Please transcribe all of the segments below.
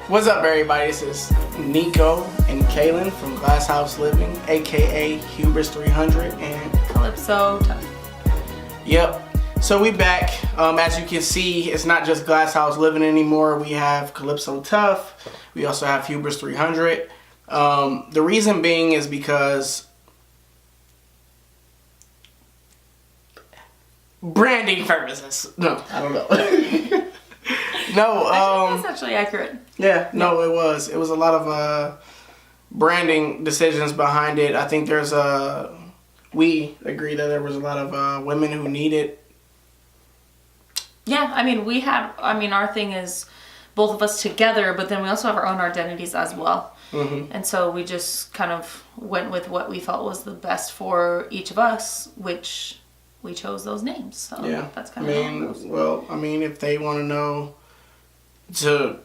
What's up, everybody? This is Nico and Kaylin from Glass House Living, aka Hubris 300 and Calypso Tough. Yep. So we back. As you can see, it's not just Glass House Living anymore. We have Calypso Tough. We also have Hubris 300. The reason being is because branding purposes. No, I don't know. No, that's actually accurate. Yeah, no, it was. It was a lot of branding decisions behind it. I think we agree that there was a lot of women who needed. Yeah, our thing is both of us together, but then we also have our own identities as well. Mm-hmm. And so we just kind of went with what we felt was the best for each of us, which we chose those names. So yeah, that's kind of how it goes. Well, if they want to know, to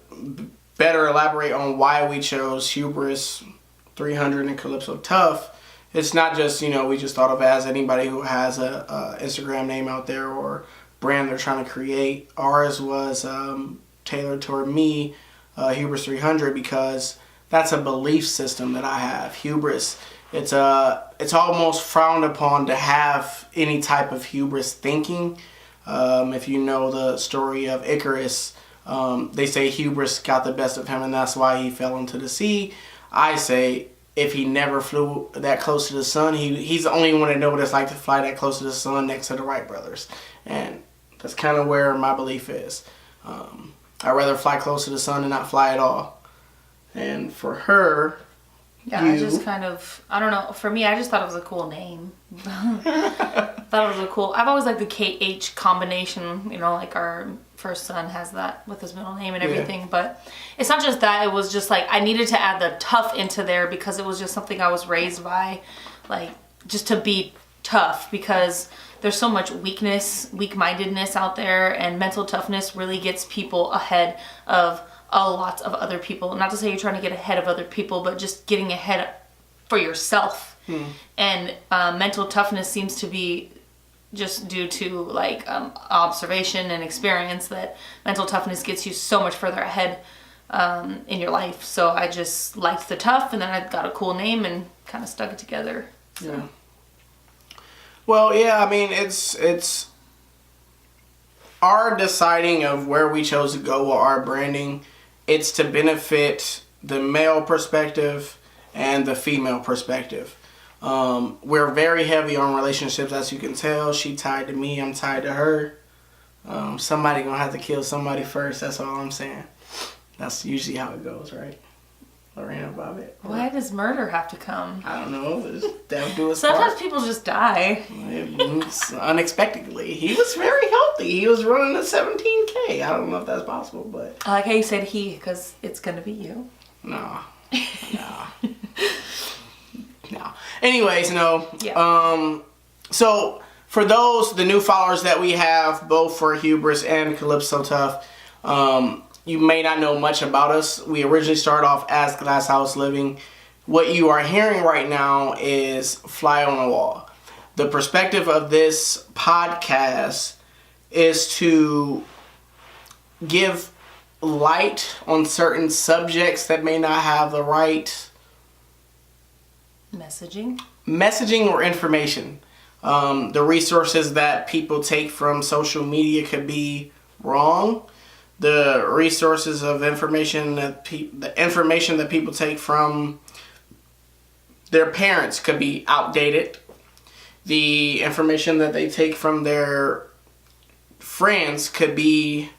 better elaborate on why we chose Hubris 300 and Calypso Tough, it's not just, we just thought of it as anybody who has a Instagram name out there or brand they're trying to create. Ours was tailored toward me, Hubris 300, because that's a belief system that I have. Hubris, it's almost frowned upon to have any type of hubris thinking. If you know the story of Icarus, they say hubris got the best of him and that's why he fell into the sea. I say if he never flew that close to the sun, he's the only one that know what it's like to fly that close to the sun next to the Wright brothers. And that's kind of where my belief is. I'd rather fly close to the sun than not fly at all. And for her, I just kind of, I don't know, for me, I just thought it was a cool name. I've always liked the KH combination, like our first son has that with his middle name and everything. Yeah. But it's not just that, it was just like, I needed to add the tough into there because it was just something I was raised by, like, just to be tough, because there's so much weak-mindedness out there, and mental toughness really gets people ahead of a lot of other people. Not to say you're trying to get ahead of other people, but just getting ahead for yourself. And mental toughness seems to be just due to observation and experience that mental toughness gets you so much further ahead in your life. So I just liked the tough, and then I got a cool name and kind of stuck it together. So. Yeah. Well, yeah, it's our deciding of where we chose to go with our branding. It's to benefit the male perspective and the female perspective. We're very heavy on relationships, as you can tell. She tied to me, I'm tied to her. Somebody gonna have to kill somebody first, that's all I'm saying. That's usually how it goes, right? Lorena, Bobbitt. Why does murder have to come? I don't know. Death do its Sometimes part. people just die. Unexpectedly. He was very healthy. He was running a 17K. I don't know if that's possible, but... I like how you said he, because it's going to be you. No. Anyways, no. Yeah. So, for the new followers that we have, both for Hubris and Calypso Tough, you may not know much about us. We originally started off as Glass House Living. What you are hearing right now is Fly On The Wall. The perspective of this podcast is to give light on certain subjects that may not have the right messaging or information. The resources that people take from social media could be wrong. The resources of information the information that people take from their parents could be outdated. The information that they take from their friends could be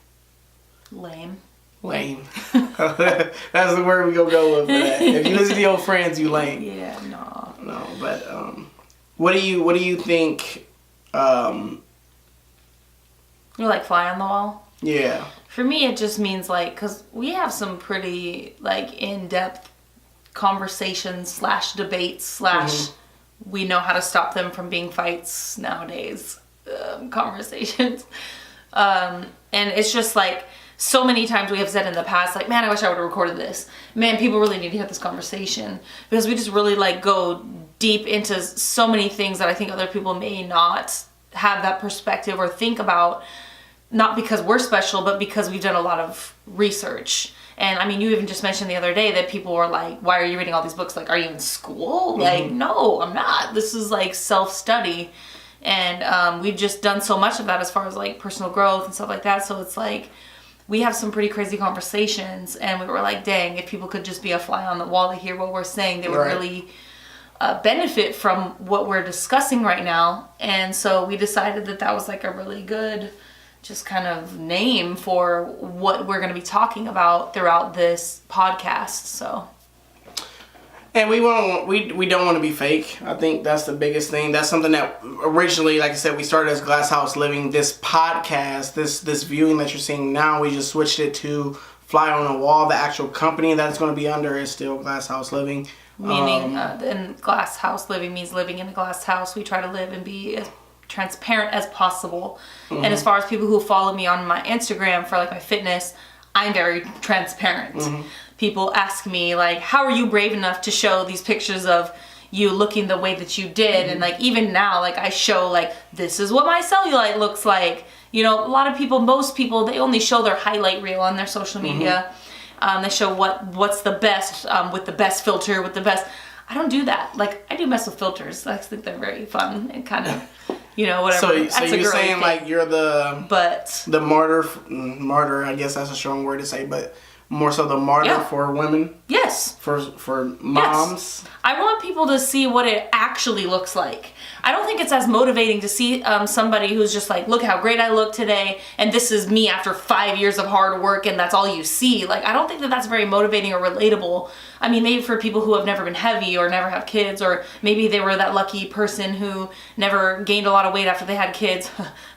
lame. That's the word we gonna go with for that. If you listen to your friends, you lame. Yeah, no. But what do you think? You like Fly on the Wall? Yeah. For me, it just means because we have some pretty in-depth conversations / debates / we know how to stop them from being fights nowadays. Conversations, and it's just so many times we have said in the past, man, I wish I would have recorded this. Man, people really need to hear this conversation, because we just really go deep into so many things that I think other people may not have that perspective or think about, not because we're special, but because we've done a lot of research And I mean, you even just mentioned the other day that people were like, why are you reading all these books? Like, are you in school? Like, no, I'm not. This is like self-study. And we've just done so much of that as far as like personal growth and stuff like that. So it's like, we have some pretty crazy conversations, and we were like, dang, if people could just be a fly on the wall to hear what we're saying, they would really benefit from what we're discussing right now. And so we decided that that was like a really good just kind of name for what we're going to be talking about throughout this podcast. So, and we don't want to be fake. I think that's the biggest thing. That's something that originally, like I said, we started as Glass House Living. This podcast, this viewing that you're seeing now, we just switched it to Fly on the Wall. The actual company that it's going to be under is still Glass House Living. Meaning, and Glass House Living means living in a glass house. We try to live and be as transparent as possible. And as far as people who follow me on my Instagram for like my fitness, I'm very transparent. People ask me like, how are you brave enough to show these pictures of you looking the way that you did? And like, even now, like I show like, this is what my cellulite looks like. You know, a lot of people, most people, they only show their highlight reel on their social media. They show what's the best, with the best filter, with the best. I don't do that. Like, I do mess with filters. I think they're very fun and kind of, you know, whatever. So you're saying thing. Like you're the martyr, I guess that's a strong word to say, but more so the martyr for women? Yes. For moms? Yes. I want people to see what it actually looks like. I don't think it's as motivating to see somebody who's just like, look how great I look today, and this is me after 5 years of hard work, and that's all you see. Like, I don't think that that's very motivating or relatable. I mean, maybe for people who have never been heavy or never have kids, or maybe they were that lucky person who never gained a lot of weight after they had kids.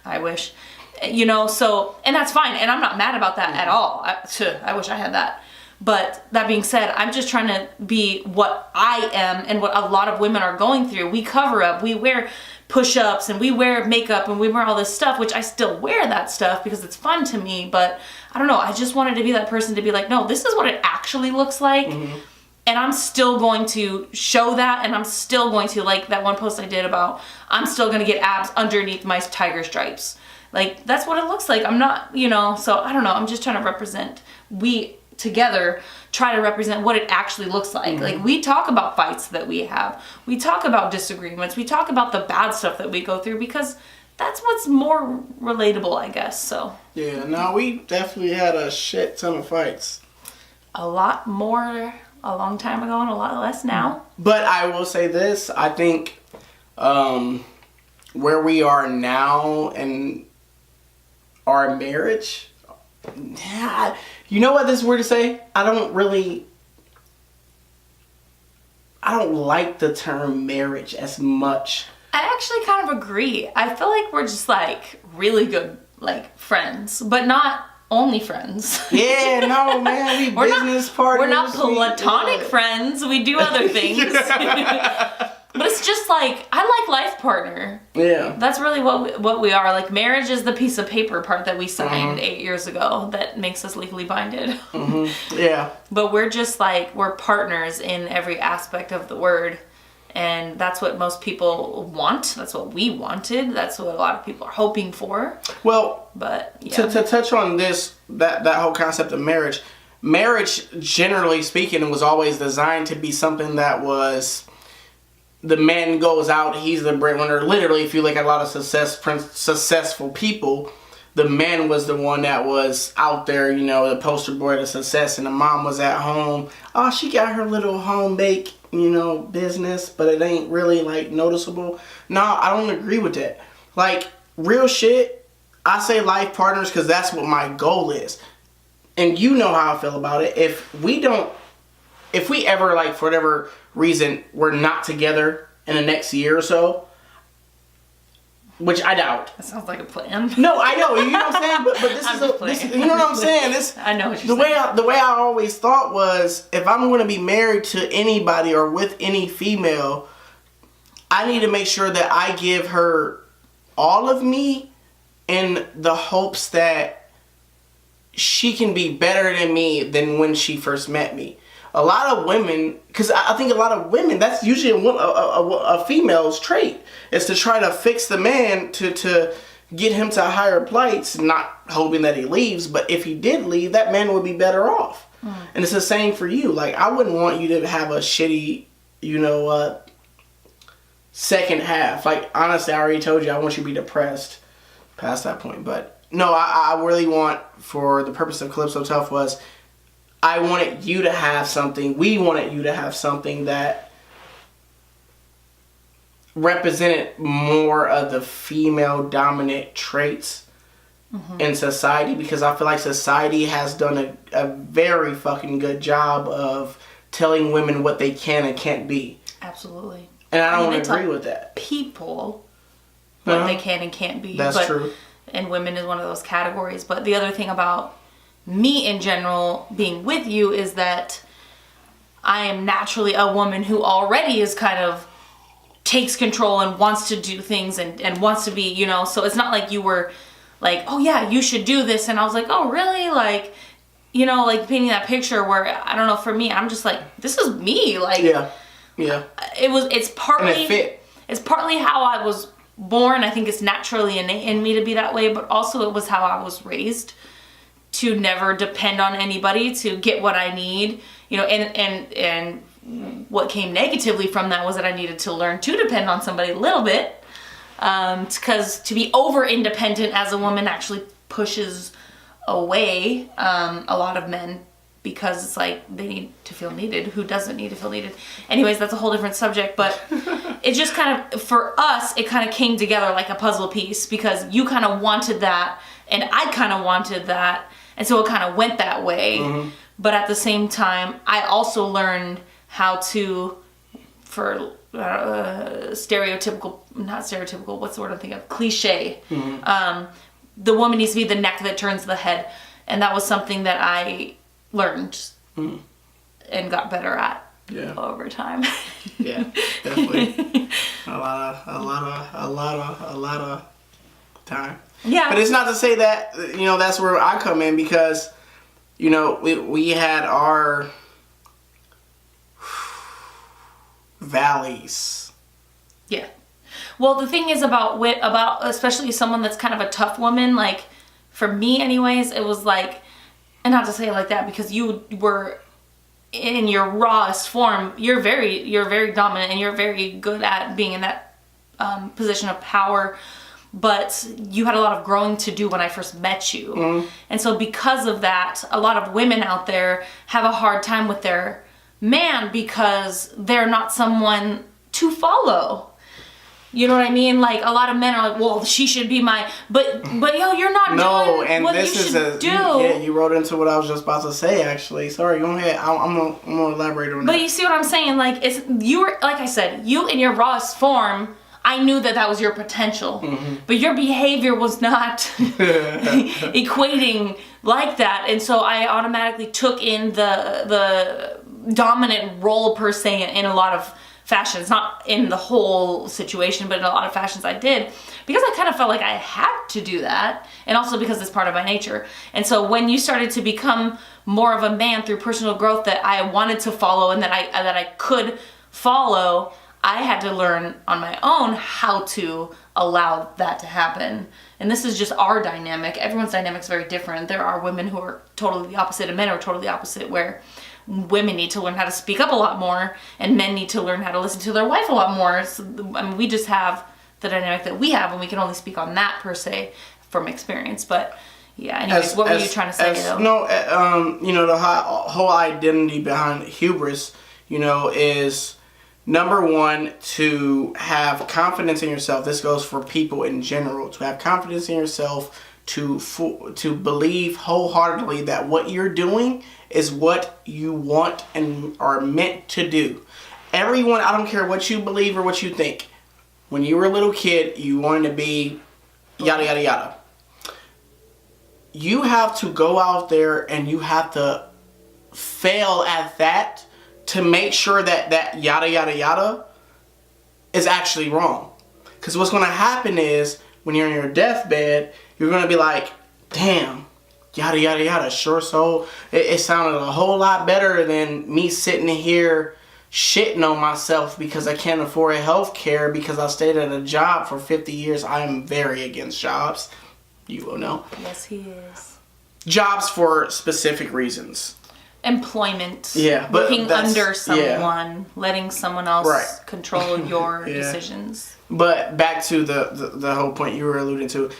I wish. You know, so, and that's fine, and I'm not mad about that at all. I wish I had that. But that being said, I'm just trying to be what I am and what a lot of women are going through. We cover up, we wear push-ups, and we wear makeup, and we wear all this stuff, which I still wear that stuff because it's fun to me. But I don't know, I just wanted to be that person to be like, no, this is what it actually looks like. And I'm still going to show that, and I'm still going to, like that one post I did about, I'm still going to get abs underneath my tiger stripes. Like, that's what it looks like. I'm not, you know, so I don't know. I'm just trying to represent, we together try to represent what it actually looks like. Like, we talk about fights that we have. We talk about disagreements. We talk about the bad stuff that we go through because that's what's more relatable, I guess, so. Yeah, no, we definitely had a shit ton of fights. A lot more a long time ago and a lot less now. But I will say this, I think where we are now and our marriage, you know what this is weird to say? I don't like the term marriage as much. I actually kind of agree. I feel like we're just like really good like friends, but not only friends. Yeah, no, man, we're business partners. We're not platonic friends. We do other things. But it's just like, I like life partner. Yeah. That's really what we are. Like, marriage is the piece of paper part that we signed 8 years ago that makes us legally binded. Yeah. But we're just like, we're partners in every aspect of the word. And that's what most people want. That's what we wanted. That's what a lot of people are hoping for. Well, but yeah. to touch on this, that whole concept of marriage, generally speaking, was always designed to be something that was, the man goes out, he's the breadwinner. Literally, if you look at a lot of successful people, the man was the one that was out there, you know, the poster boy to success, and the mom was at home. Oh, she got her little home bake, you know, business, but it ain't really, like, noticeable. No, I don't agree with that. Like, real shit, I say life partners because that's what my goal is. And you know how I feel about it. If we ever, like, for whatever reason, we're not together in the next year or so, which I doubt. That sounds like a plan. No, I know. You know what I'm saying? But this is you know what I'm saying? I know what you're saying. The way I always thought was, if I'm going to be married to anybody or with any female, I need to make sure that I give her all of me in the hopes that she can be better than me than when she first met me. A lot of women, because I think a lot of women, that's usually a female's trait, is to try to fix the man to get him to higher plights, not hoping that he leaves. But if he did leave, that man would be better off. And it's the same for you. Like, I wouldn't want you to have a shitty, second half. Like, honestly, I already told you I want you to be depressed past that point. But no, I really want, for the purpose of Calypso Tough, was I wanted you to have something, we wanted you to have something that represented more of the female dominant traits in society, because I feel like society has done a very fucking good job of telling women what they can and can't be. Absolutely. And I don't agree with that. People what they can and can't be. That's true. And women is one of those categories. But the other thing about me in general being with you is that I am naturally a woman who already is kind of takes control and wants to do things and wants to be, so it's not like you were like, oh yeah, you should do this. And I was like, oh really? Like, like painting that picture where, I don't know, for me, I'm just like, this is me. Like, yeah. It's partly, and it fit. It's partly how I was born. I think it's naturally innate in me to be that way, but also it was how I was raised to never depend on anybody to get what I need, and what came negatively from that was that I needed to learn to depend on somebody a little bit, because to be over independent as a woman actually pushes away a lot of men, because it's like they need to feel needed. Who doesn't need to feel needed? Anyways, that's a whole different subject, but it just kind of, for us, it kind of came together like a puzzle piece, because you kind of wanted that and I kind of wanted that, and so it kind of went that way. But at the same time, I also learned how to, for not stereotypical, what's the word I'm thinking of? Cliche. The woman needs to be the neck that turns the head. And that was something that I learned and got better at over time. Yeah, definitely. a lot of time. Yeah. But it's not to say that, that's where I come in, because, we had our valleys. Yeah. Well, the thing is about especially someone that's kind of a tough woman, like for me anyways, it was like, and not to say it like that, because you were in your rawest form, you're very dominant and you're very good at being in that position of power, but you had a lot of growing to do when I first met you. And so because of that, a lot of women out there have a hard time with their man because they're not someone to follow. You know what I mean? Like, a lot of men are like, well, she should be my, but you're not doing what you should do. You wrote into what I was just about to say, actually. Sorry, go ahead. I'm gonna elaborate on that. But you see what I'm saying? Like, you were, like I said, you in your rawest form, I knew that was your potential, but your behavior was not equating like that. And so I automatically took in the dominant role per se in a lot of fashions, not in the whole situation, but in a lot of fashions I did, because I kind of felt like I had to do that, and also because it's part of my nature. And so when you started to become more of a man through personal growth that I wanted to follow and that I could follow, I had to learn on my own how to allow that to happen. And this is just our dynamic. Everyone's dynamic is very different. There are women who are totally the opposite, and men are totally the opposite, where women need to learn how to speak up a lot more, and men need to learn how to listen to their wife a lot more. So, we just have the dynamic that we have, and we can only speak on that per se from experience. But yeah, anyways, what were you trying to say, though? No, the whole identity behind hubris, is number one, to have confidence in yourself. This goes for people in general. To have confidence in yourself, to believe wholeheartedly that what you're doing is what you want and are meant to do. Everyone, I don't care what you believe or what you think. When you were a little kid, you wanted to be yada, yada, yada. You have to go out there and you have to fail at that to make sure that yada, yada, yada is actually wrong. Because what's going to happen is, when you're in your deathbed, you're going to be like, damn, yada, yada, yada. Sure, so it sounded a whole lot better than me sitting here shitting on myself because I can't afford health care because I stayed at a job for 50 years. I am very against jobs. You will know. Yes, he is. Jobs for specific reasons. employment. Yeah, but working under someone, letting someone else Right. control your decisions. But back to the whole point you were alluding to.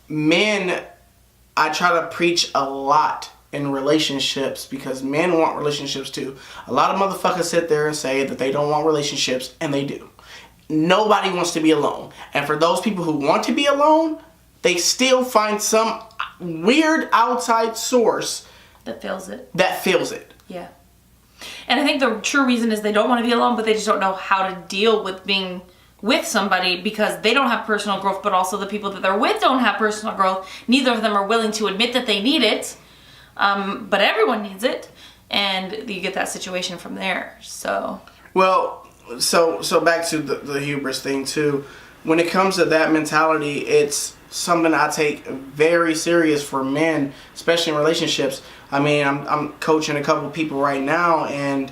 Men, I try to preach a lot in relationships because men want relationships too. A lot of motherfuckers sit there and say that they don't want relationships, and they do. Nobody wants to be alone. And for those people who want to be alone, they still find some weird outside source that fills it. Yeah. And I think the true reason is they don't want to be alone, but they just don't know how to deal with being with somebody because they don't have personal growth, but also the people that they're with don't have personal growth. Neither of them are willing to admit that they need it, but everyone needs it, and you get that situation from there. So so back to the hubris thing too. When it comes to that mentality, it's something I take very serious for men, especially in relationships. I mean, I'm coaching a couple people right now, and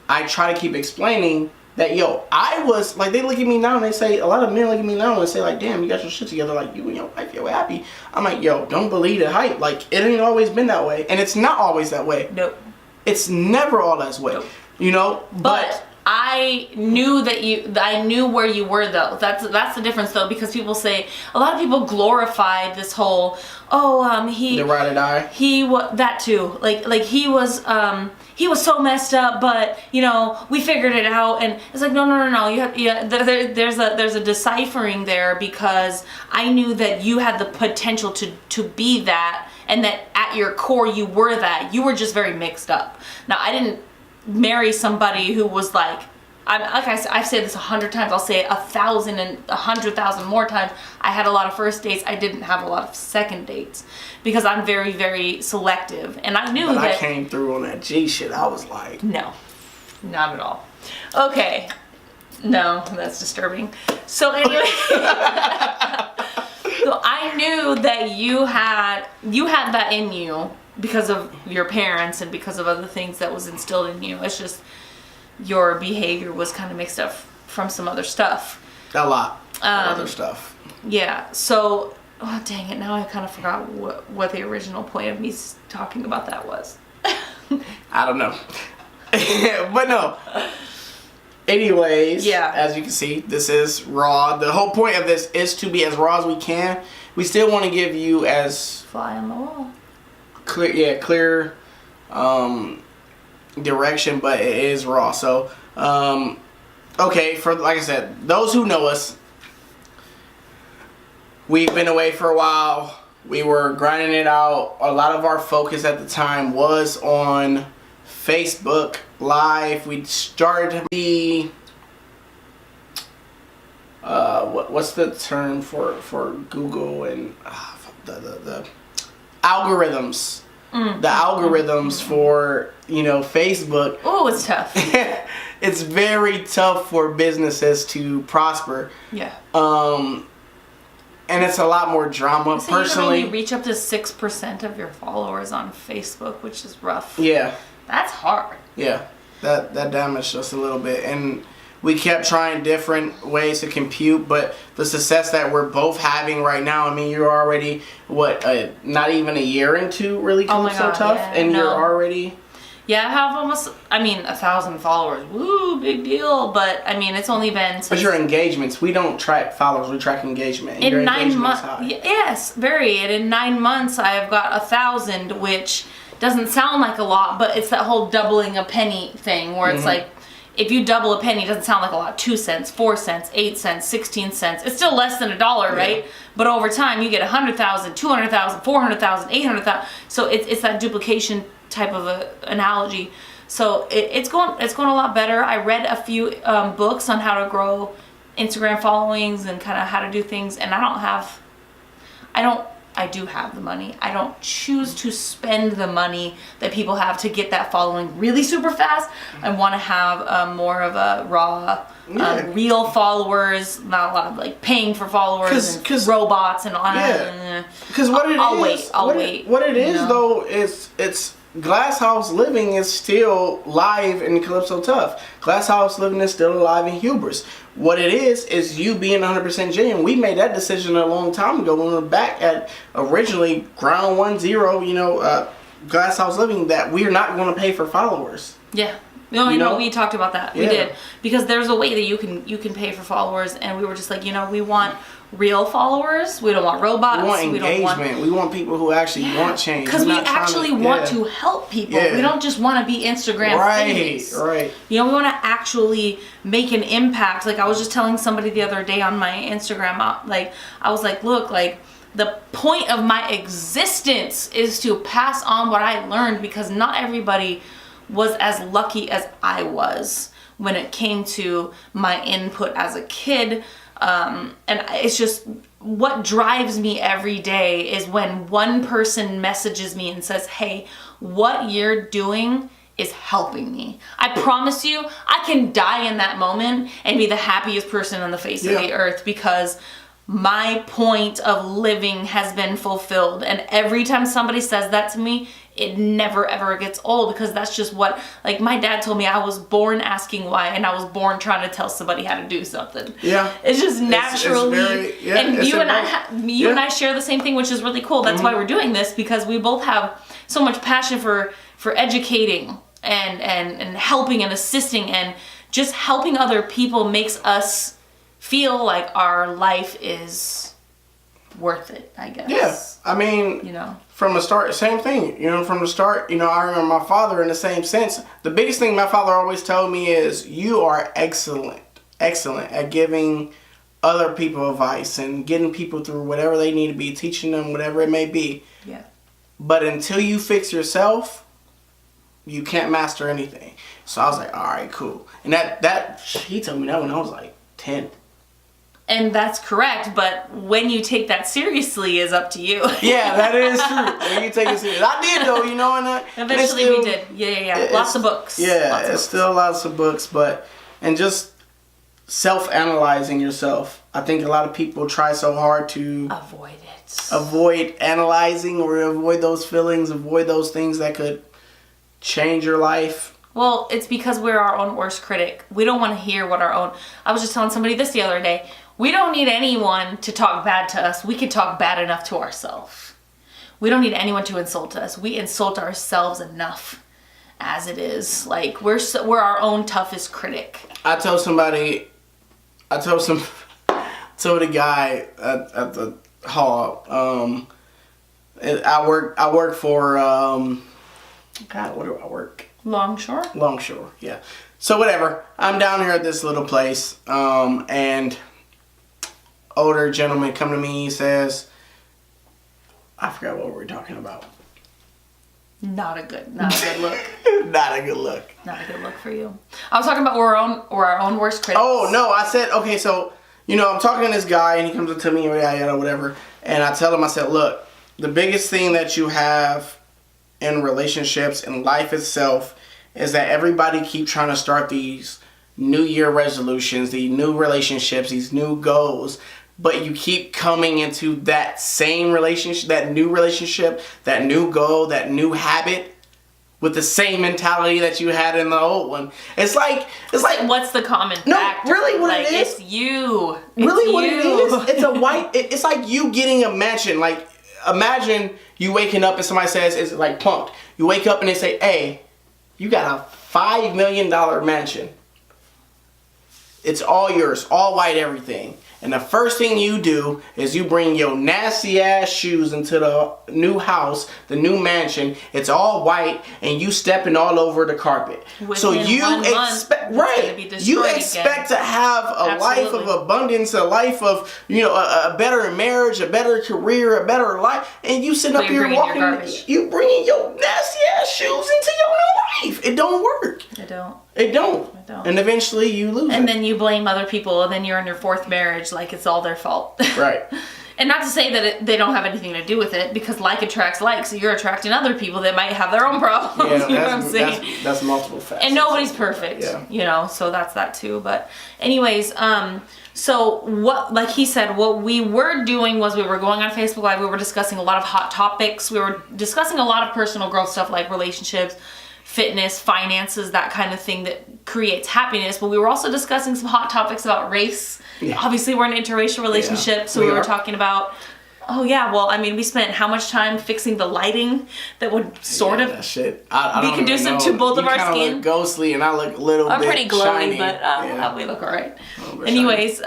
I try to keep explaining that, I was, like, they look at me now and they say, a lot of men look at me now and they say, like, damn, you got your shit together, like, you and your wife, you're happy. I'm like, don't believe the hype. Like, it ain't always been that way. And it's not always that way. Nope. It's never all that way. Nope. But I knew I knew where you were though. That's the difference though, because people say, a lot of people glorify this whole, the ride or die. He was that too. Like he was so messed up, but we figured it out. And it's like, no. There's a deciphering there, because I knew that you had the potential to be that, and that at your core you were that. You were just very mixed up. Now, I didn't marry somebody who was like, I've said this 100 times, I'll say it 1,000 and 100,000 more times. I had a lot of first dates. I didn't have a lot of second dates because I'm very, very selective. And I knew I came through on that G shit. I was like, no, not at all. Okay. No, that's disturbing. So anyway, so I knew that you had that in you because of your parents and because of other things that was instilled in you. It's just your behavior was kind of mixed up from some other stuff. A lot of other stuff. Yeah. So, dang it. Now I kind of forgot what the original point of me talking about that was. I don't know. But no. Anyways, yeah. As you can see, this is raw. The whole point of this is to be as raw as we can. We still want to give you as fly on the wall. Clear direction, but it is raw. So, okay, for like I said, those who know us, we've been away for a while. We were grinding it out. A lot of our focus at the time was on Facebook Live. We started to be what's the term for Google and the algorithms. The algorithms for Facebook. Oh, it's tough. It's very tough for businesses to prosper. Yeah. And it's a lot more drama. So personally, you can only reach up to 6% of your followers on Facebook, which is rough. Yeah. That's hard. Yeah. That damaged us a little bit, and we kept trying different ways to compute, but the success that we're both having right now, I mean, you're already, not even a year into really Calypso Tough, yeah, and you're already... Yeah, I have almost, 1,000 followers. Woo, big deal. But, it's only been... Since but your engagements, we don't track followers, we track engagement. In 9 months... Yes, very. And in 9 months, I've got 1,000, which doesn't sound like a lot, but it's that whole doubling a penny thing, where it's like, if you double a penny, it doesn't sound like a lot. 2 cents, 4 cents, 8 cents, 16 cents. It's still less than $1, right? But over time, you get 100,000, 200,000, 400,000, 800,000. So it's that duplication type of a analogy. So it's going a lot better. I read a few books on how to grow Instagram followings and kind of how to do things, and I do have the money. I don't choose to spend the money that people have to get that following really super fast. I want to have more of a raw, real followers, not a lot of paying for followers and robots and all that. Because I'll wait. What it is though is it's Glass House Living is still live in Calypso Tough. Glass House Living is still alive in Hubris. What it is you being 100% genuine. We made that decision a long time ago when we were back at originally ground 1-0, glass house living that we're not going to pay for followers. Yeah. No, I know we talked about that. We did, because there's a way that you can pay for followers, and we were just like, we want real followers. We don't want robots. We want engagement. We want people who actually want change. Because we actually want to help people. We don't just want to be Instagram famous. Right. We want to actually make an impact. Like I was just telling somebody the other day on my Instagram, I was like, look, like the point of my existence is to pass on what I learned, because not everybody was as lucky as I was when it came to my input as a kid. And it's just what drives me every day is when one person messages me and says, hey, what you're doing is helping me. I promise you, I can die in that moment and be the happiest person on the face of the earth, because my point of living has been fulfilled. And every time somebody says that to me, it never ever gets old, because that's just what, like my dad told me, I was born asking why, and I was born trying to tell somebody how to do something. Yeah. It's just naturally, and you and I share the same thing, which is really cool. That's why we're doing this, because we both have so much passion for educating and helping and assisting, and just helping other people makes us feel like our life is worth it, I guess. Yeah. I mean, from the start, same thing. From the start, I remember my father in the same sense. The biggest thing my father always told me is, you are excellent at giving other people advice and getting people through whatever they need to be, teaching them whatever it may be. Yeah. But until you fix yourself, you can't master anything. So I was like, all right, cool. And that he told me that when I was like 10. And that's correct, but when you take that seriously is up to you. Yeah, that is true. When you take it seriously. I did though, and eventually still, we did. Yeah. Lots of books. Yeah, it's still lots of books, and just self-analyzing yourself. I think a lot of people try so hard to avoid analyzing, or avoid those feelings, avoid those things that could change your life. Well, it's because we're our own worst critic. We don't want to hear what I was just telling somebody this the other day. We don't need anyone to talk bad to us. We can talk bad enough to ourselves. We don't need anyone to insult us. We insult ourselves enough as it is. Like, we're our own toughest critic. I told the guy at the hall, I work for, God, what do I work? Longshore, yeah. So whatever, I'm down here at this little place, and older gentleman come to me, he says, I forgot what we were talking about. Not a good look. Not a good look. Not a good look for you. I was talking about we're our own worst critics. Oh, no, I said, okay, so, I'm talking to this guy, and he comes up to me, or whatever, and I tell him, I said, look, the biggest thing that you have in relationships and life itself is that everybody keep trying to start these New Year resolutions, these new relationships, these new goals, but you keep coming into that same relationship, that new goal, that new habit with the same mentality that you had in the old one. It's like what's the common factor? Really what it is? It's you. Really what it is? It's like you getting a mansion. Like, imagine you waking up and somebody says, it's like Punk'd. You wake up and they say, hey, you got a $5 million mansion. It's all yours, all white, everything. And the first thing you do is you bring your nasty ass shoes into the new house, the new mansion. It's all white, and you stepping all over the carpet. So you expect, you expect to have a life of abundance, a life of, a better marriage, a better career, a better life, and you sitting up here walking, you bringing your nasty ass shoes into your new life. It don't work. It don't. And eventually you lose it. And then you blame other people, and then you're in your fourth marriage like it's all their fault. Right. And not to say that they don't have anything to do with it, because like attracts like, so you're attracting other people that might have their own problems. Yeah, you know what I'm saying? That's multiple factors. And nobody's perfect, so that's that too. But anyways, so what, like he said, what we were doing was we were going on Facebook Live, we were discussing a lot of hot topics, we were discussing a lot of personal growth stuff like relationships, fitness, finances, that kind of thing that creates happiness. But we were also discussing some hot topics about race. Yeah. Obviously, we're in an interracial relationship, so we were talking about Oh yeah, well, I mean, we spent how much time fixing the lighting that would sort of that shit. I be don't conducive even to know. both of You our kinda skin. look ghostly, and I look a little I'm bit pretty glowy, shiny. but we look all right. Bit Anyways,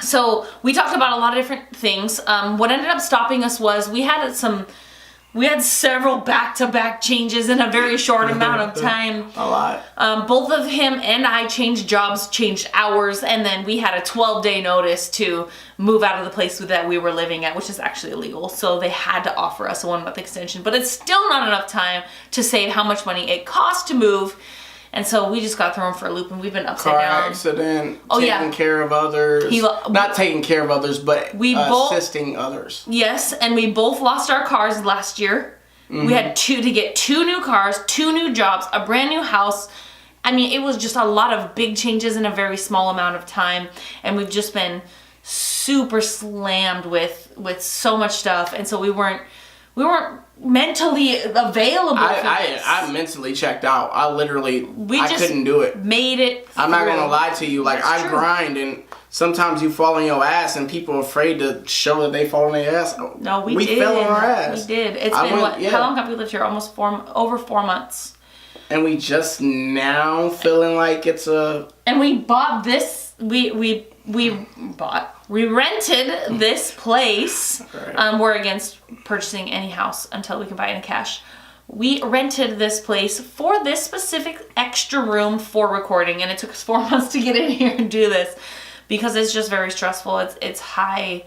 so we talked about a lot of different things. What ended up stopping us was we had several back-to-back changes in a very short amount of time. A lot. Both of him and I changed jobs, changed hours, and then we had a 12-day notice to move out of the place that we were living at, which is actually illegal. So they had to offer us a 1-month extension, but it's still not enough time to save how much money it costs to move. And so we just got thrown for a loop, and we've been upside Car down. accident, taking care of others. Not taking care of others, but assisting others. Yes, and we both lost our cars last year. Mm-hmm. We had to get 2 new cars, 2 new jobs, a brand new house. I mean, it was just a lot of big changes in a very small amount of time, and we've just been super slammed with so much stuff, and so we weren't mentally available for this. I mentally checked out. I couldn't do it. Made it through. I'm not gonna lie to you. Like, I grind, and sometimes you fall on your ass, and people are afraid to show that they fall on their ass. No, we did. We fell on our ass. We did. It's been how long have we lived here? Almost over 4 months. And we just now feeling like it's a. And we bought this. We rented this place. Right. We're against purchasing any house until we can buy it in cash. We rented this place for this specific extra room for recording, and it took us 4 months to get in here and do this because it's just very stressful. It's high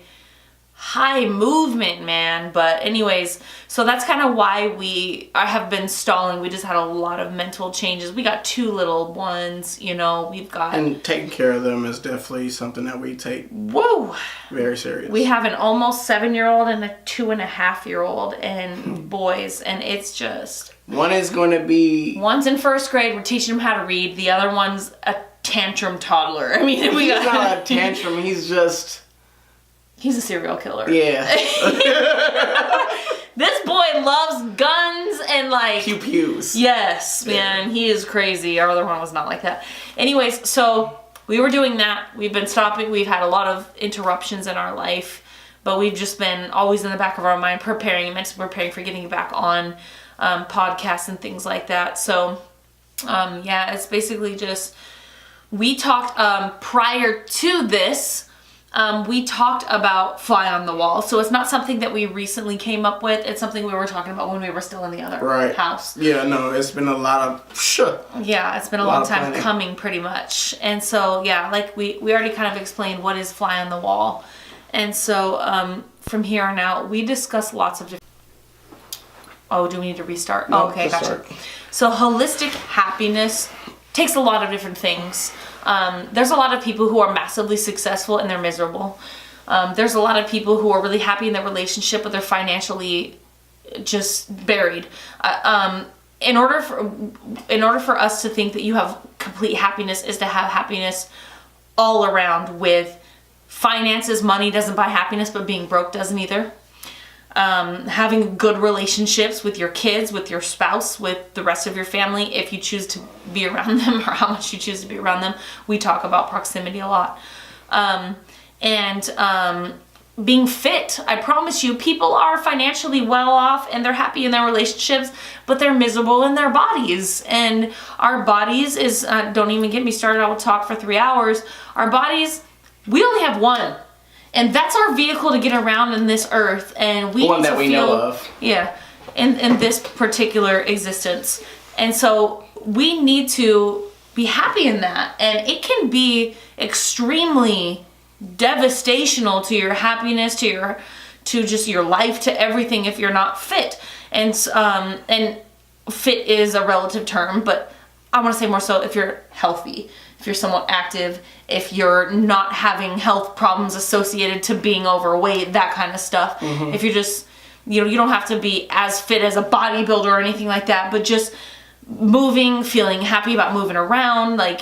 movement, man. But anyways, so that's kind of why I have been stalling. We just had a lot of mental changes. We got 2 little ones, we've got. And taking care of them is definitely something that we take very serious. We have an almost 7-year-old and a 2.5-year-old and boys, and it's just. One's in first grade. We're teaching him how to read. The other one's a tantrum toddler. I mean, he's not a tantrum. He's a serial killer. Yeah. This boy loves guns and pew pews. Yes, man, he is crazy. Our other one was not like that. Anyways, so we were doing that. We've been stopping. We've had a lot of interruptions in our life, but we've just been always in the back of our mind mentally preparing for getting back on podcasts and things like that. So, it's basically just we talked prior to this. We talked about Fly on the Wall. So it's not something that we recently came up with. It's something we were talking about when we were still in the other house. Yeah, no, it's been a lot of... Yeah, it's been a long time coming, pretty much. And so, like we already kind of explained what is Fly on the Wall. And so from here on out, we discuss lots of different... Oh, do we need to restart? No, okay, gotcha. So holistic happiness takes a lot of different things. There's a lot of people who are massively successful and they're miserable. There's a lot of people who are really happy in their relationship, but they're financially just buried. In order for us to think that you have complete happiness is to have happiness all around with finances. Money doesn't buy happiness, but being broke doesn't either. Having good relationships with your kids, with your spouse, with the rest of your family, if you choose to be around them or how much you choose to be around them. We talk about proximity a lot. Being fit. I promise you, people are financially well off and they're happy in their relationships, but they're miserable in their bodies. And our bodies don't even get me started, I will talk for 3 hours. Our bodies, we only have one. And that's our vehicle to get around in this earth, and we one need that to we feel, know of. Yeah, in this particular existence. And so we need to be happy in that, and it can be extremely devastational to your happiness, to just your life, to everything if you're not fit. And fit is a relative term, but I want to say more so if you're healthy. If you're somewhat active, if you're not having health problems associated to being overweight, that kind of stuff. Mm-hmm. If you're just, you don't have to be as fit as a bodybuilder or anything like that, but just moving, feeling happy about moving around, that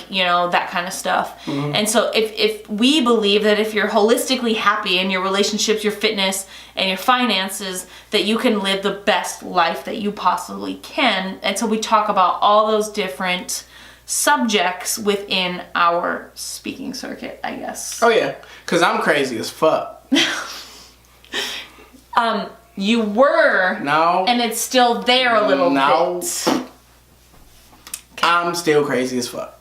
kind of stuff. Mm-hmm. And so if we believe that if you're holistically happy in your relationships, your fitness, and your finances, that you can live the best life that you possibly can. And so we talk about all those different subjects within our speaking circuit, I guess. Oh yeah, because I'm crazy as fuck. You were. No. And it's still there a little No. bit. I'm still crazy as fuck.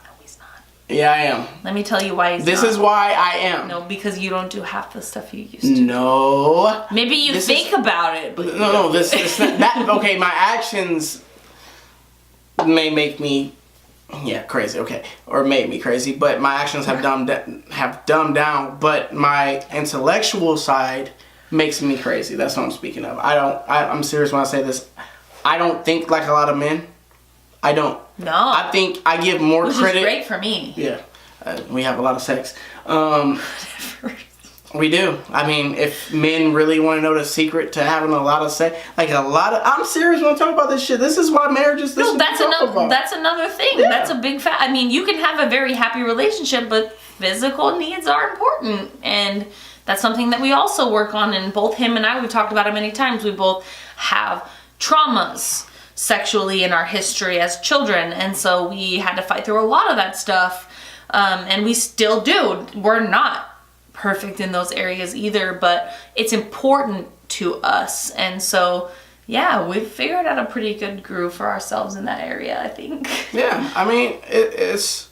No, he's not. Yeah, I am. Let me tell you why he's not. This is why I am. No, because you don't do half the stuff you used to. No. Maybe you think about it, but No, this that okay, my actions may make me crazy, okay. Or made me crazy, but my actions have dumbed down, but my intellectual side makes me crazy. That's what I'm speaking of. I'm serious when I say this. I don't think like a lot of men. I don't. No. I think I give more Which credit. is great for me. Yeah. We have a lot of sex. We do. I mean, if men really want to know the secret to having a lot of sex, I'm serious when I talk about this shit. This is why marriages. No, that's another thing. Yeah. That's a big fact. I mean, you can have a very happy relationship, but physical needs are important, and that's something that we also work on. And both him and I, we've talked about it many times. We both have traumas sexually in our history as children, and so we had to fight through a lot of that stuff, and we still do. We're not perfect in those areas either, but it's important to us, and so yeah, we've figured out a pretty good groove for ourselves in that area, I think. Yeah, I mean, it's